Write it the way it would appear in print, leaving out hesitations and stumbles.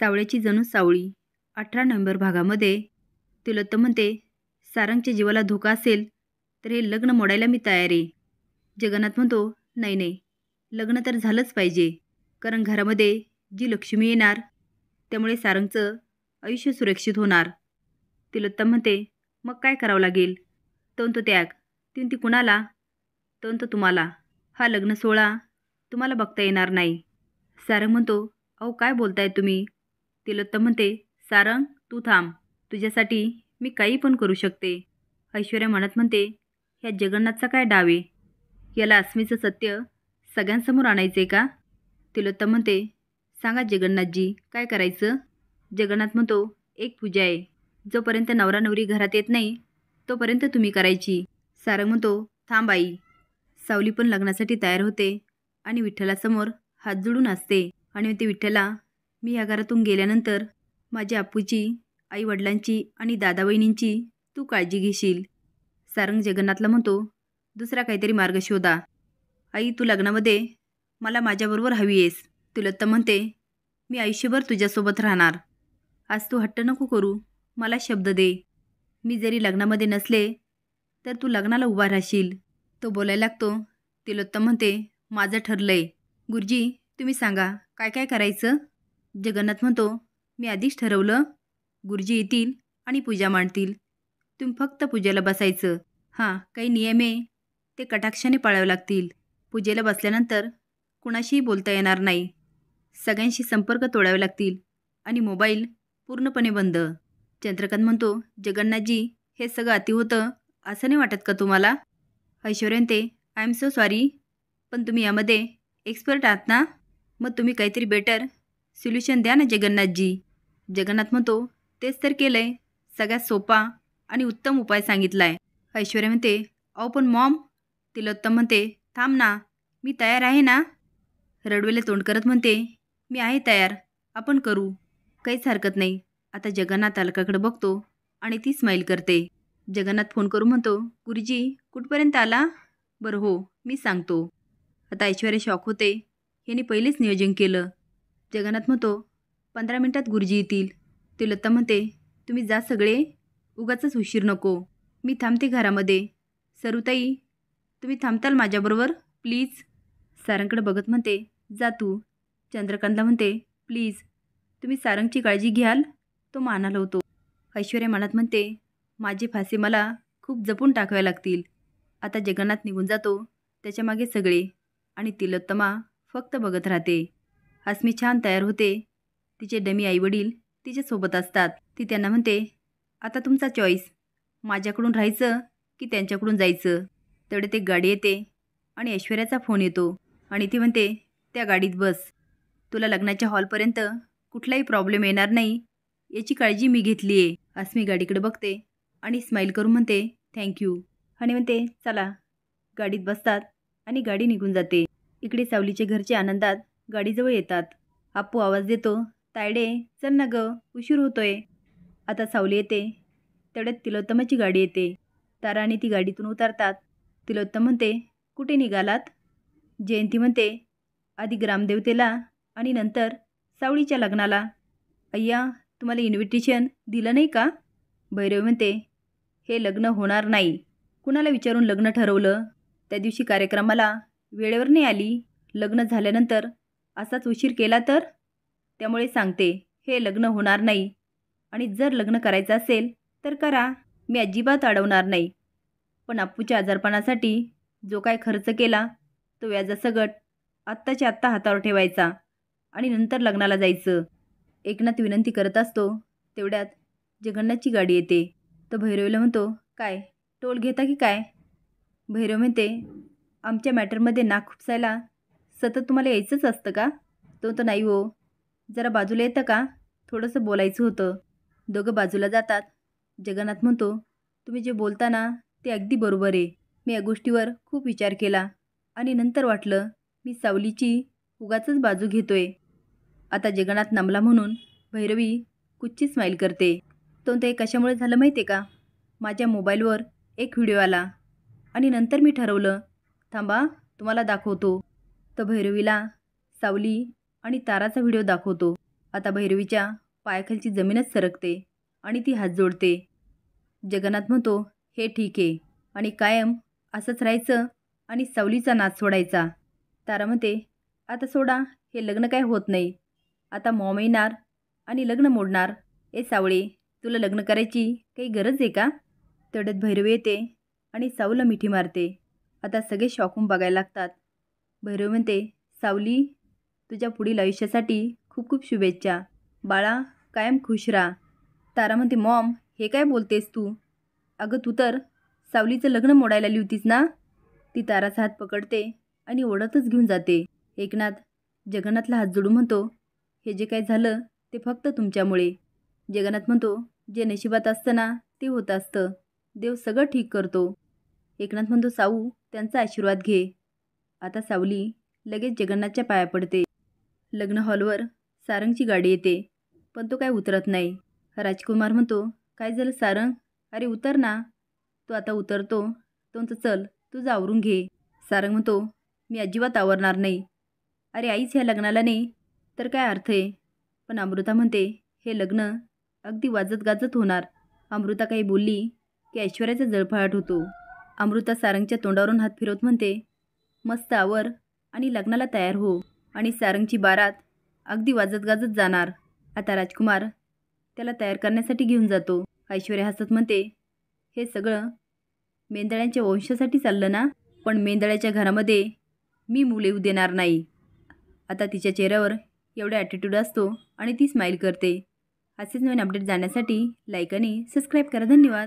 सावळ्याची जणू सावळी 18 नोव्हेंबर भागामध्ये तिलोत्तम म्हणते, सारंगच्या जीवाला धोका असेल तर हे लग्न मोडायला मी तयार आहे. जगन्नाथ म्हणतो, नाही नाही, लग्न तर झालंच पाहिजे, कारण घरामध्ये जी लक्ष्मी येणार त्यामुळे सारंगचं आयुष्य सुरक्षित होणार. तिलोत्तम म्हणते, मग काय करावं लागेल? तो म्हणतो, त्याग. ती म्हणते, कुणाला? तो म्हणतो, तुम्हाला. हा लग्न सोहळा तुम्हाला बघता येणार नाही. सारंग म्हणतो, अहो काय बोलताय तुम्ही? तिलोत्तम म्हणते, सारंग तू थांब, तुझ्यासाठी मी काही पण करू शकते. ऐश्वर्या म्हणते, ह्या जगन्नाथचा काय डाव आहे? याला अस्मीचं सत्य सगळ्यांसमोर आणायचं आहे का? तिलोत्तम म्हणते, सांगा जगन्नाथजी, काय करायचं? जगन्नाथ म्हणतो, एक पूजा आहे, जोपर्यंत नवरा नवरी घरात येत नाही तोपर्यंत तुम्ही करायची. सारंग म्हणतो, थांब आई. सावली पण लग्नासाठी तयार होते आणि विठ्ठलासमोर हात जोडून असते आणि म्हणते, विठ्ठला, मी या घरातून गेल्यानंतर माझ्या आपूची, आई वडिलांची आणि दादा वहिनींची तू काळजी घेशील. सारंग जगन्नाथला म्हणतो, दुसरा काहीतरी मार्ग शोधा. आई, तू लग्नामध्ये मला माझ्याबरोबर हवी आहेस. तिलोत्तम म्हणते, मी आयुष्यभर तुझ्यासोबत राहणार. आज तू हट्ट नको करू, मला शब्द दे. मी जरी लग्नामध्ये नसले तर तू लग्नाला उभा राहशील. तो बोलायला लागतो. तिलोत्तम म्हणते, माझं ठरलंय. गुरुजी, तुम्ही सांगा काय काय करायचं? जगन्नाथ म्हणतो, मी आधीच ठरवलं. गुरुजी येतील आणि पूजा मांडतील, तुम्ही फक्त पूजेला बसायचं. हां, काही नियम आहे ते कटाक्षाने पाळावे लागतील. पूजेला बसल्यानंतर कुणाशीही बोलता येणार नाही, सगळ्यांशी संपर्क तोडावे लागतील आणि मोबाईल पूर्णपणे बंद. चंद्रकांत म्हणतो, जगन्नाथजी, हे सगळं अति होतं असं नाही वाटत का तुम्हाला? ऐश्वर्या म्हणते, आय एम सो सॉरी, पण तुम्ही यामध्ये एक्सपर्ट आहात ना, मग तुम्ही काहीतरी बेटर सोल्युशन द्या ना जगन्नाथजी. जगन्नाथ म्हणतो, तेच तर केलं आहे, सगळ्यात सोपा आणि उत्तम उपाय सांगितला आहे. ऐश्वर्या म्हणते, अहो पण मॉम. तिलोत्तम म्हणते, थांब ना, मी तयार आहे ना. रडवेले तोंड करत म्हणते, मी आहे तयार, आपण करू, काहीच हरकत नाही. आता जगन्नाथ अलकाकडे बघतो आणि ती स्माईल करते. जगन्नाथ फोन करून म्हणतो, गुरुजी कुठपर्यंत आला? बरं हो, मी सांगतो. आता ऐश्वर्या शॉक होते, ह्यांनी पहिलेच नियोजन केलं. जगन्नाथ म्हणतो, 15 मिनिटात गुरुजी येतील. तिलोत्तम म्हणते, तुम्ही जा सगळे, उगाचच उशीर नको, मी थांबते घरामध्ये. सरुताई, तुम्ही थांबताल माझ्याबरोबर प्लीज? सारंगकडे बघत म्हणते, जा तू. चंद्रकांतला म्हणते, प्लीज तुम्ही सारंगची काळजी घ्याल, तो मानाला होतो. ऐश्वर्या मनात म्हणते, माझे फासे मला खूप जपून टाकावे लागतील. आता जगन्नाथ निघून जातो, त्याच्या मागे सगळे, आणि तिलोत्तमा फक्त बघत राहते. अस्मी छान तयार होते, तिचे डमी आईवडील तिच्यासोबत असतात. ती त्यांना म्हणते, आता तुमचा चॉईस, माझ्याकडून राहायचं की त्यांच्याकडून जायचं. तेवढे ते गाडी येते आणि ऐश्वर्याचा फोन येतो आणि ती म्हणते, त्या गाडीत बस, तुला लग्नाच्या हॉलपर्यंत कुठलाही प्रॉब्लेम येणार नाही याची काळजी मी घेतली आहे. अस्मी गाडीकडे बघते आणि स्माईल करून म्हणते, थँक्यू, आणि म्हणते, चला. गाडीत बसतात आणि गाडी निघून जाते. इकडे सावलीचे घरचे आनंदात गाडीजवळ येतात. आप्पू आवाज देतो, तायडे चल ना ग, उशीर होतोय. आता सावली येते, तेवढ्यात तिलोत्तमाची गाडी येते. तारा आणि ती गाडीतून उतरतात. तिलोत्तम म्हणते, कुठे निघालात? जयंती म्हणते, आधी ग्रामदेवतेला आणि नंतर सावळीच्या लग्नाला. अय्या, तुम्हाला इन्व्हिटेशन दिलं नाही का? भैरव म्हणते, हे लग्न होणार नाही. कुणाला विचारून लग्न ठरवलं? त्या दिवशी कार्यक्रमाला वेळेवर नाही आली. लग्न झाल्यानंतर असाच उशीर केला तर? त्यामुळे सांगते, हे लग्न होणार नाही. आणि जर लग्न करायचं असेल तर करा, मी अजिबात अडवणार नाही. पण अप्पूच्या आजारपणासाठी जो काय खर्च केला तो व्याजासकट आत्ताच्या आत्ता हातावर ठेवायचा आणि नंतर लग्नाला जायचं. एकनाथ विनंती करत असतो. तेवढ्यात जगन्नाथची गाडी येते. तर भैरवला म्हणतो, काय टोल घेता की काय? भैरव म्हणते, आमच्या मॅटरमध्ये नाक खुपसायला सतत तुम्हाला यायचंच असतं का? तो तर नाही हो, जरा बाजूला येतं का, थोडंसं बोलायचं होतं. दोघं बाजूला जातात. जगन्नाथ म्हणतो, तुम्ही जे बोलता ना ते अगदी बरोबर आहे. मी या गोष्टीवर खूप विचार केला आणि नंतर वाटलं मी सावलीची उगाचच बाजू घेतोय. आता जगन्नाथ नमला म्हणून भैरवी कुच्ची स्माईल करते. तो ते कशामुळे झालं माहिती आहे का? माझ्या मोबाईलवर एक व्हिडिओ आला आणि नंतर मी ठरवलं, थांबा तुम्हाला दाखवतो. तर भैरवीला सावली आणि ताराचा व्हिडिओ दाखवतो. आता भैरवीच्या पायाखालची जमीनच सरकते आणि ती हात जोडते. जगन्नाथ म्हणतो, हे ठीक आहे आणि कायम असंच राहायचं आणि सावलीचा नाच सोडायचा. तारा म्हणते, आता सोडा, हे लग्न काय होत नाही. आता मॉम येणार आणि लग्न मोडणार. ए सावळे, तुला लग्न करायची काही गरज आहे का? तेवढ्यात भैरवी येते आणि सावलीला मिठी मारते. आता सगळे शॉकून बघायला लागतात. भैरवी म्हणते, सावली, तुझ्या पुढील आयुष्यासाठी खूप खूप शुभेच्छा. बाळा, कायम खुश राहा. तारा म्हणते, मॉम, हे काय बोलतेस तू? अगं, तू तर सावलीचं लग्न मोडायला आली होतीस ना? ती ताराचा हात पकडते आणि ओढतच घेऊन जाते. एकनाथ जगन्नाथला हात जोडून म्हणतो, हे जे काय झालं ते फक्त तुमच्यामुळे. जगन्नाथ म्हणतो, जे नशिबात असतं ना ते होत असतं. देव सगळं ठीक करतो. एकनाथ म्हणतो, साऊ, त्यांचा आशीर्वाद घे. आता सावली लगेच जगन्नाथच्या पाया पडते. लग्न हॉलवर सारंगची गाडी येते, पण तो काय उतरत नाही. राजकुमार म्हणतो, काय झालं सारंग? अरे उतर ना. तो आता उतरतो. तो म्हणतो, चल तुझं आवरून घे. सारंग म्हणतो, मी अजिबात आवरणार नाही. अरे आईच ह्या लग्नाला नाही तर काय अर्थ आहे? पण अमृता म्हणते, हे लग्न अगदी वाजत गाजत होणार. अमृता काही बोलली की ऐश्वर्याचा जळफळाट होतो. अमृता सारंगच्या तोंडावरून हात फिरवत म्हणते, मस्त आवर आणि लग्नाला तयार हो. आणि सारंगची बारात अगदी वाजत गाजत जाणार. आता राजकुमार त्याला तयार करण्यासाठी घेऊन जातो. ऐश्वर्या हसत म्हणते, हे सगळं मेंदळ्यांच्या वंशासाठी चाललं ना? पण मेंदळ्याच्या घरामध्ये मी मुले येऊ देणार नाही. आता तिच्या चेहऱ्यावर एवढा ॲटिट्यूड असतो आणि ती स्माईल करते. असेच नवीन अपडेट जाण्यासाठी लाईक आणि सबस्क्राईब करा. धन्यवाद.